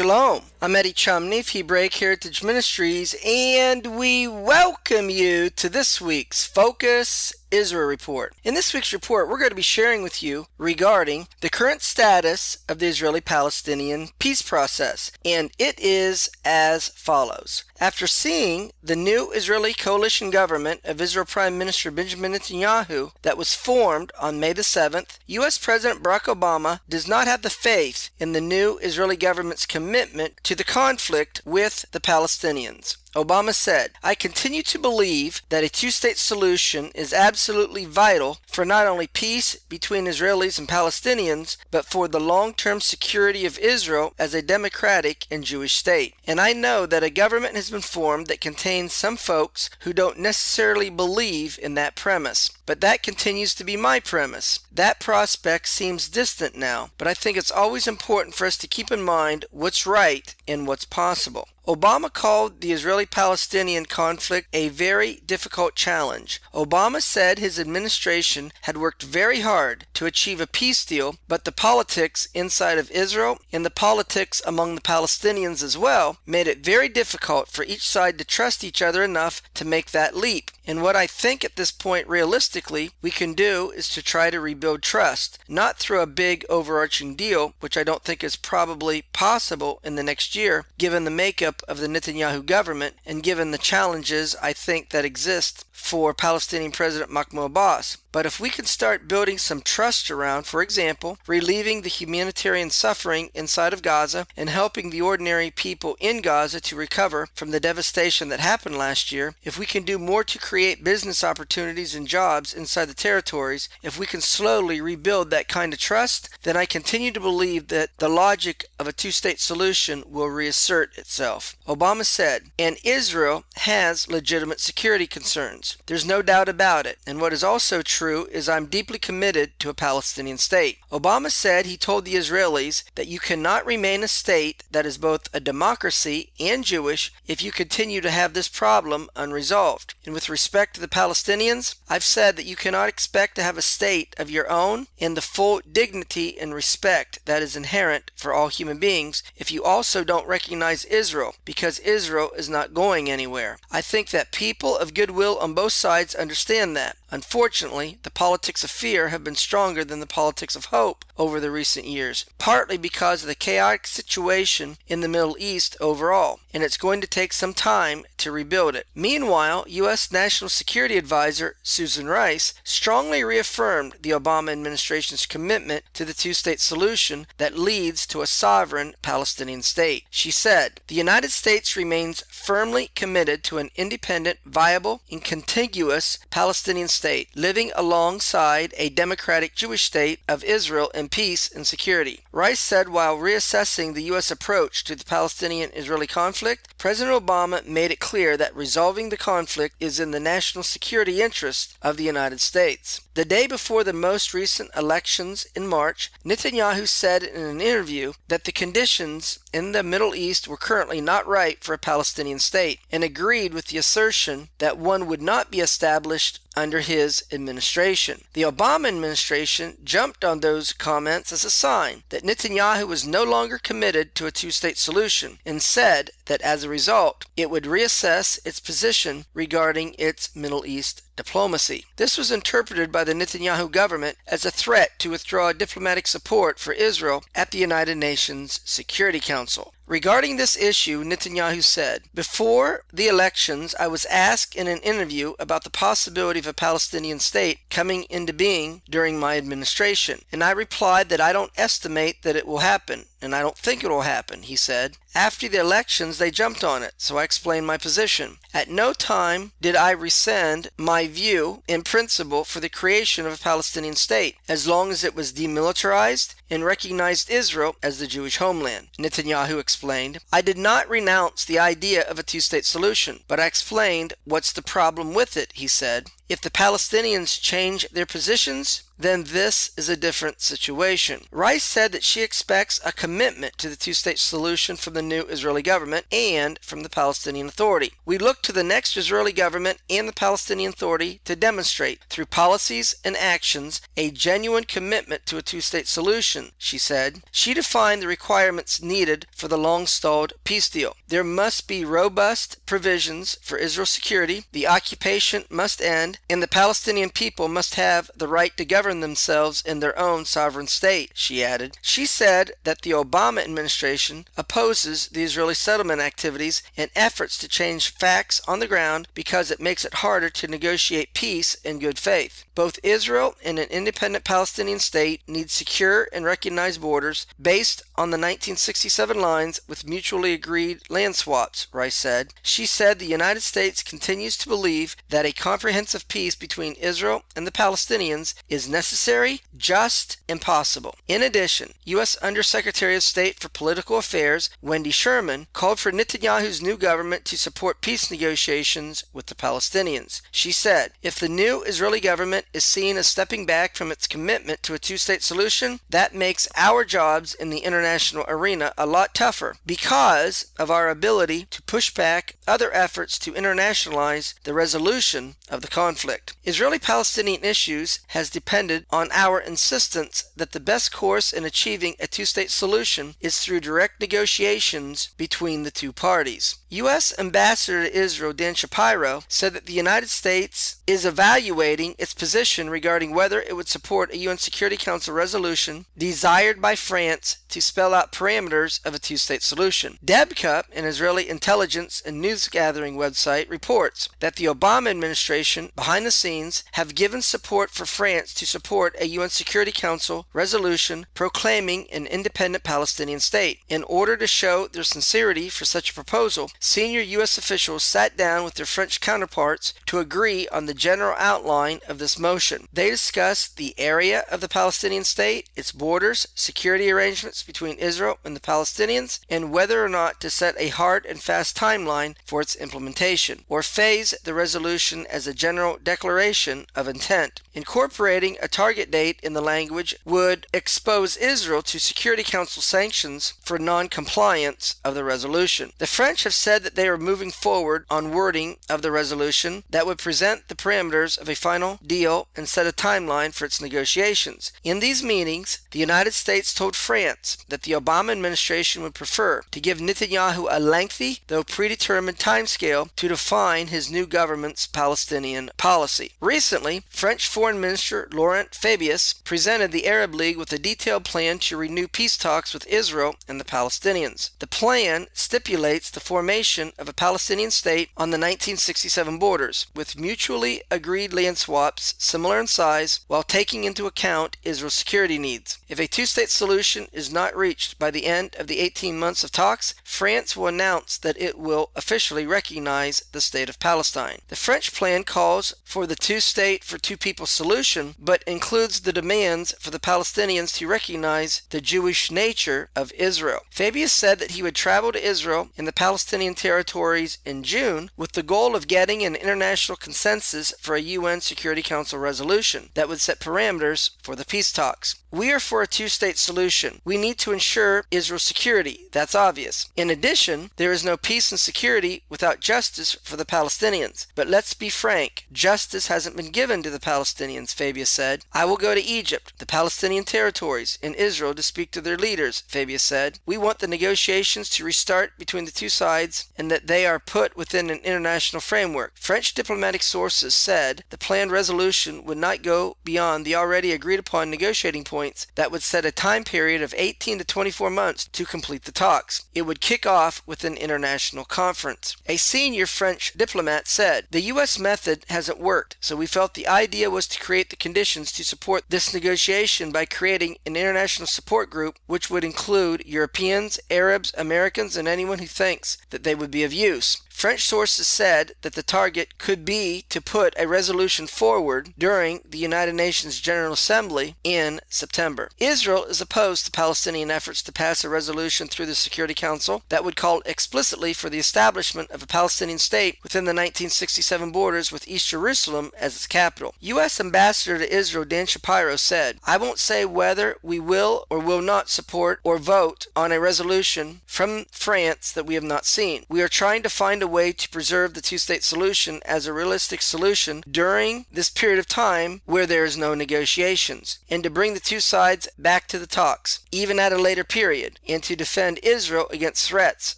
Shalom, I'm Eddie Chumney of Hebraic Heritage Ministries, and we welcome you to this week's Focus Israel Report. In this week's report, we're going to be sharing with you regarding the current status of the Israeli-Palestinian peace process, and it is as follows. After seeing the new Israeli coalition government of Israel Prime Minister Benjamin Netanyahu that was formed on May the 7th, U.S. President Barack Obama does not have the faith in the new Israeli government's commitment to the conflict with the Palestinians. Obama said, "I continue to believe that a two-state solution is absolutely vital for not only peace between Israelis and Palestinians, but for the long-term security of Israel as a democratic and Jewish state. And I know that a government has been formed that contains some folks who don't necessarily believe in that premise. But that continues to be my premise. That prospect seems distant now, but I think it's always important for us to keep in mind what's right and what's possible." Obama called the Israeli-Palestinian conflict a very difficult challenge. Obama said his administration had worked very hard to achieve a peace deal, but the politics inside of Israel and the politics among the Palestinians as well made it very difficult for each side to trust each other enough to make that leap. And what I think at this point realistically we can do is to try to rebuild trust, not through a big overarching deal, which I don't think is probably possible in the next year given the makeup of the Netanyahu government and given the challenges I think that exist for Palestinian President Mahmoud Abbas. But if we can start building some trust around, for example, relieving the humanitarian suffering inside of Gaza and helping the ordinary people in Gaza to recover from the devastation that happened last year, if we can do more to create business opportunities and jobs inside the territories, if we can slowly rebuild that kind of trust, then I continue to believe that the logic of a two-state solution will reassert itself. Obama said, "And Israel has legitimate security concerns. There's no doubt about it. And what is also true is I'm deeply committed to a Palestinian state." Obama said he told the Israelis that you cannot remain a state that is both a democracy and Jewish if you continue to have this problem unresolved. And with respect to the Palestinians, I've said that you cannot expect to have a state of your own in the full dignity and respect that is inherent for all human beings if you also don't recognize Israel, because Israel is not going anywhere. I think that people of goodwill on both sides understand that. Unfortunately, the politics of fear have been stronger than the politics of hope over the recent years, partly because of the chaotic situation in the Middle East overall, and it's going to take some time to rebuild it. Meanwhile, U.S. National Security Advisor Susan Rice strongly reaffirmed the Obama administration's commitment to the two-state solution that leads to a sovereign Palestinian state. She said, "The United States remains firmly committed to an independent, viable, and contiguous Palestinian state, living alongside a democratic Jewish state of Israel in peace and security." Rice said while reassessing the U.S. approach to the Palestinian-Israeli conflict, President Obama made it clear that resolving the conflict is in the national security interest of the United States. The day before the most recent elections in March, Netanyahu said in an interview that the conditions in the Middle East were currently not right for a Palestinian state, and agreed with the assertion that one would not be established under his administration. The Obama administration jumped on those comments as a sign that Netanyahu was no longer committed to a two-state solution, and said that as a result, it would reassess its position regarding its Middle East diplomacy. This was interpreted by the Netanyahu government as a threat to withdraw diplomatic support for Israel at the United Nations Security Council. Regarding this issue, Netanyahu said, "Before the elections, I was asked in an interview about the possibility of a Palestinian state coming into being during my administration, and I replied that I don't estimate that it will happen, and I don't think it will happen," he said. "After the elections, they jumped on it, so I explained my position. At no time did I rescind my view in principle for the creation of a Palestinian state, as long as it was demilitarized and recognized Israel as the Jewish homeland," Netanyahu explained. "I did not renounce the idea of a two-state solution, but I explained what's the problem with it," he said. If the Palestinians change their positions, then this is a different situation. Rice said that she expects a commitment to the two-state solution from the new Israeli government and from the Palestinian Authority. We look to the next Israeli government and the Palestinian Authority to demonstrate, through policies and actions, a genuine commitment to a two-state solution, she said. She defined the requirements needed for the long-stalled peace deal. There must be robust provisions for Israel's security, the occupation must end, and the Palestinian people must have the right to govern themselves in their own sovereign state, she added. She said that the Obama administration opposes the Israeli settlement activities and efforts to change facts on the ground because it makes it harder to negotiate peace in good faith. Both Israel and an independent Palestinian state need secure and recognized borders based on the 1967 lines with mutually agreed land swaps, Rice said. She said the United States continues to believe that a comprehensive peace between Israel and the Palestinians is necessary, just, and possible. In addition, U.S. Undersecretary of State for Political Affairs Wendy Sherman called for Netanyahu's new government to support peace negotiations with the Palestinians. She said, if the new Israeli government is seen as stepping back from its commitment to a two-state solution, that makes our jobs in the international arena a lot tougher because of our ability to push back other efforts to internationalize the resolution of the conflict. Israeli-Palestinian issues has depended on our insistence that the best course in achieving a two-state solution is through direct negotiations between the two parties. U.S. Ambassador to Israel Dan Shapiro said that the United States is evaluating its position regarding whether it would support a UN Security Council resolution desired by France to spell out parameters of a two-state solution. Debka, an Israeli intelligence and news gathering website, reports that the Obama administration, behind the scenes, have given support for France to support a UN Security Council resolution proclaiming an independent Palestinian state. In order to show their sincerity for such a proposal, senior U.S. officials sat down with their French counterparts to agree on the general outline of this motion. They discussed the area of the Palestinian state, its borders, security arrangements between Israel and the Palestinians, and whether or not to set a hard and fast timeline for its implementation, or phase the resolution as a general declaration of intent. Incorporating a target date in the language would expose Israel to Security Council sanctions for non-compliance of the resolution. The French have said that they are moving forward on wording of the resolution that would present the parameters of a final deal and set a timeline for its negotiations. In these meetings, the United States told France that the Obama administration would prefer to give Netanyahu a lengthy, though predetermined timescale to define his new government's Palestinian policy. Recently, French Foreign Minister Laurent Fabius presented the Arab League with a detailed plan to renew peace talks with Israel and the Palestinians. The plan stipulates the formation of a Palestinian state on the 1967 borders, with mutually agreed land swaps similar in size while taking into account Israel's security needs. If a two-state solution is not reached by the end of the 18 months of talks, France will announce that it will officially recognize the state of Palestine. The French plan calls for the two-state for two-people solution, but includes the demands for the Palestinians to recognize the Jewish nature of Israel. Fabius said that he would travel to Israel and the Palestinian territories in June with the goal of getting an international consensus for a UN Security Council resolution that would set parameters for the peace talks. We are for a two-state solution. We need to ensure Israel's security. That's obvious. In addition, there is no peace and security without justice for the Palestinians. But let's be frank, justice hasn't been given to the Palestinians, Fabius said. I will go to Egypt, the Palestinian territories, and Israel to speak to their leaders, Fabius said. We want the negotiations to restart between the two sides and that they are put within an international framework. French diplomatic sources said the planned resolution would not go beyond the already agreed upon negotiating points that would set a time period of 18 to 24 months to complete the talks. It would kick off with an international conference. A senior French diplomat said, the U.S. method hasn't worked, so we felt the idea was to create the conditions to support this negotiation by creating an international support group which would include Europeans, Arabs, Americans, and anyone who thinks that they would be of use. French sources said that the target could be to put a resolution forward during the United Nations General Assembly in September. Israel is opposed to Palestinian efforts to pass a resolution through the Security Council that would call explicitly for the establishment of a Palestinian state within the 1967 borders with East Jerusalem as its capital. U.S. Ambassador to Israel Dan Shapiro said, "I won't say whether we will or will not support or vote on a resolution from France that we have not seen. We are trying to find a way to preserve the two-state solution as a realistic solution during this period of time where there is no negotiations, and to bring the two sides back to the talks, even at a later period, and to defend Israel against threats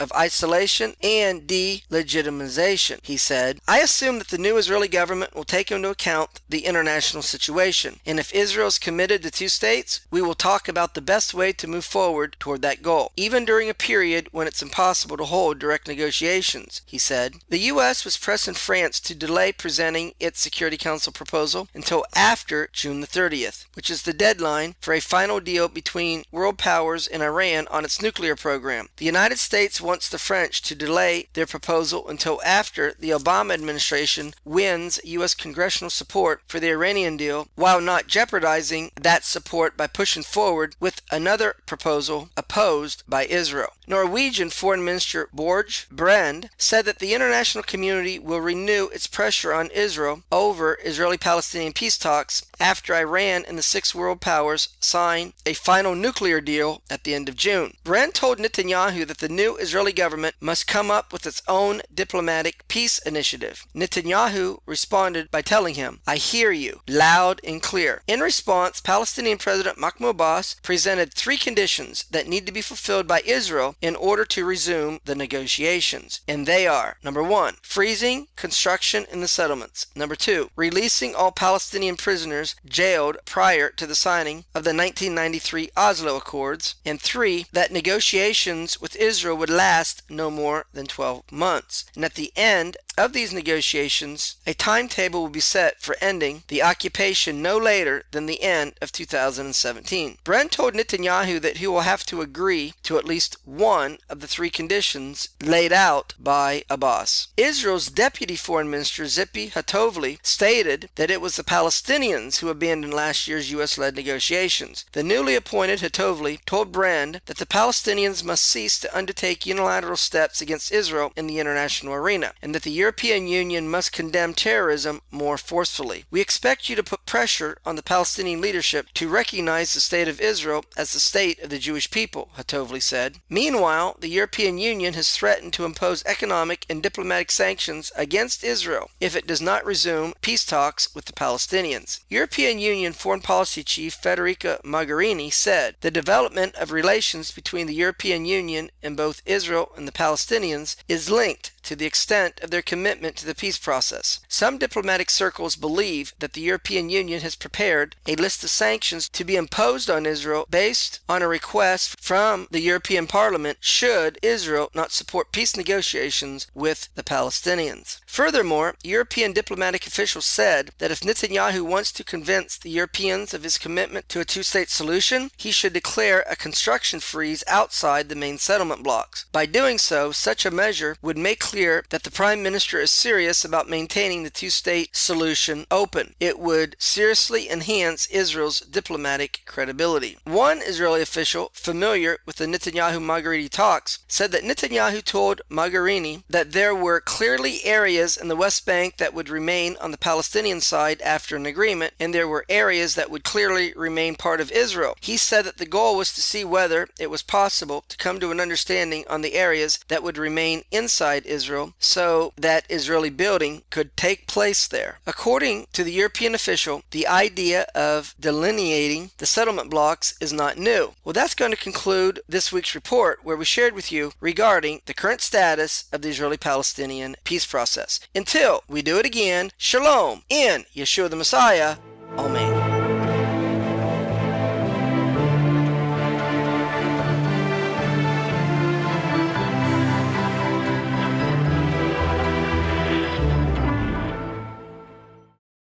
of isolation and delegitimization," he said. "I assume that the new Israeli government will take into account the international situation, and if Israel is committed to two states, we will talk about the best way to move forward toward that goal, even during a period when it's impossible to hold direct negotiations," he said. The U.S. was pressing France to delay presenting its Security Council proposal until after June the 30th, which is the deadline for a final deal between world powers and Iran on its nuclear program. The United States wants the French to delay their proposal until after the Obama administration wins U.S. congressional support for the Iranian deal, while not jeopardizing that support by pushing forward with another proposal opposed by Israel. Norwegian Foreign Minister Borge Brende said that the international community will renew its pressure on Israel over Israeli-Palestinian peace talks after Iran and the six world powers sign a final nuclear deal at the end of June. Brende told Netanyahu that the new Israeli government must come up with its own diplomatic peace initiative. Netanyahu responded by telling him, "I hear you, loud and clear." In response, Palestinian President Mahmoud Abbas presented three conditions that need to be fulfilled by Israel in order to resume the negotiations. And they are, number one, freezing construction in the settlements. Number two, releasing all Palestinian prisoners jailed prior to the signing of the 1993 Oslo Accords. And three, that negotiations with Israel would last no more than 12 months. And at the end of these negotiations, a timetable will be set for ending the occupation no later than the end of 2017. Brende told Netanyahu that he will have to agree to at least one of the three conditions laid out by Abbas. Israel's Deputy Foreign Minister Zipi Hatovli stated that it was the Palestinians who abandoned last year's U.S.-led negotiations. The newly appointed Hatovli told Brende that the Palestinians must cease to undertake unilateral steps against Israel in the international arena, and that the European Union must condemn terrorism more forcefully. "We expect you to put pressure on the Palestinian leadership to recognize the state of Israel as the state of the Jewish people," Hatovli said. Meanwhile, the European Union has threatened to impose economic and diplomatic sanctions against Israel if it does not resume peace talks with the Palestinians. European Union Foreign Policy Chief Federica Mogherini said the development of relations between the European Union and both Israel and the Palestinians is linked to the extent of their commitment to the peace process. Some diplomatic circles believe that the European Union has prepared a list of sanctions to be imposed on Israel based on a request from the European Parliament should Israel not support peace negotiations with the Palestinians. Furthermore, European diplomatic officials said that if Netanyahu wants to convince the Europeans of his commitment to a two-state solution, he should declare a construction freeze outside the main settlement blocks. By doing so, such a measure would make clear that the Prime Minister is serious about maintaining the two-state solution open. It would seriously enhance Israel's diplomatic credibility. One Israeli official familiar with the Netanyahu-Mogherini talks said that Netanyahu told Mogherini that there were clearly areas in the West Bank that would remain on the Palestinian side after an agreement, and there were areas that would clearly remain part of Israel. He said that the goal was to see whether it was possible to come to an understanding on the areas that would remain inside Israel so that Israeli building could take place there. According to the European official, the idea of delineating the settlement blocks is not new. Well, that's going to conclude this week's report where we shared with you regarding the current status of the Israeli-Palestinian peace process. Until we do it again, Shalom in Yeshua the Messiah. Amen.